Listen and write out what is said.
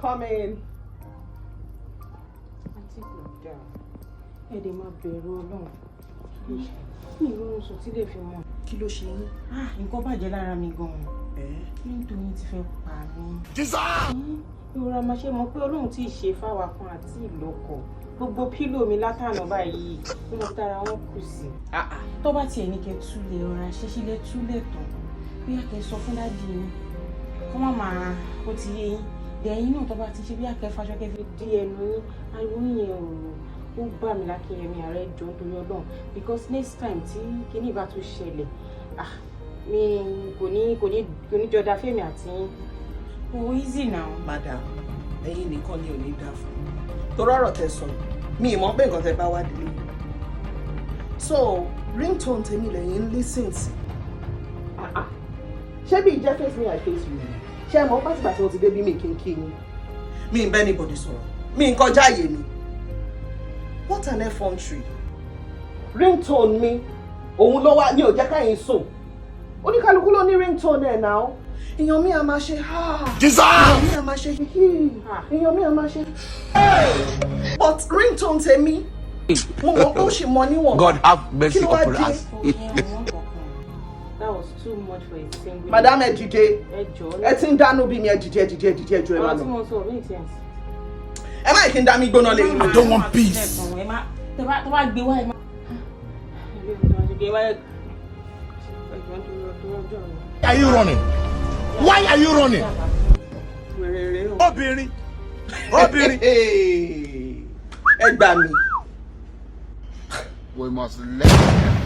Come in. Ẹ̀dẹ̀ máa bẹ̀rù Ọlọ́run. Mi ìrọ̀rùn sùn tí lè fi mọ̀. Kí ló ṣe yín? Nǹkan bàjẹ́ lára mi gan-an. Ringtone ti fẹ́ pa mí. Ìrora máa ṣe mọ̀ pé Ọlọ́run tí ì ṣe fáwa kan àti ìlọ́kọ̀. Gbogbo pílò mi látànà báyìí ni mo tara wọn kù sí. Tó bá tiẹ̀ ní kẹ́ túlẹ̀ ọ̀rá ṣíṣílẹ̀ túlẹ̀ tán. Bí a kẹ́ sọ fún dáàdì yín. Kọ́ máa ó ti yé yín. Dẹ̀yìn náà tó bá ti ṣe bí akẹ́fàṣọ kẹfì dí ẹnu yín. Ariwo yẹn ó bá mi lákìyẹmí ààrẹ jọ nítorí Ọlọ́run because next time tí kinní bá tún ṣẹlẹ̀ mi kò ní jọdá fèmí àti yín. Oh, easy now. Madam, ẹ̀yin nìkan ni ò ní dá fún. Torí ọ̀rọ̀ tẹ́ sọ, mi ì mọ̀ pé nǹkan tẹ́ bá wá délé. So, ringtone tèmi lẹ́yìn listen sí. Ṣé bí ìjẹ́ face me I face you? Ṣé ẹ mọ̀ pátìgbà tí mo ti dé bí mi kí n kí yín? Mi ń bẹ́ anybody sọ̀rọ̀. Mi ń kọjá àyè mi. What an effrontery. Ringtone mi, òun ló wá ní ó jẹ́ káyìn sùn. Oníkálukú ló ní ringtone ẹ̀ náà. Èèyàn mi a máa ṣe èèyàn mi a máa ṣe èèyàn mi a máa ṣe. But ringtone tèmi, mo mọ̀ pé ó ṣì mọ níwọ̀n. God have mercy upon us. That was too much for a single. Madam ẹ dìde. Ẹ ti ń dánú bí mi ẹ dìde ẹ dìde ẹ dìde ẹ jọ ẹ máa lọ. Ẹ má kí n dá mi gbóná lẹ́yìn. I don't want peace. Tó bá gbé wá ẹ má. Are you running? Why are you running? Obìnrin. Ẹ gbà mí. We must let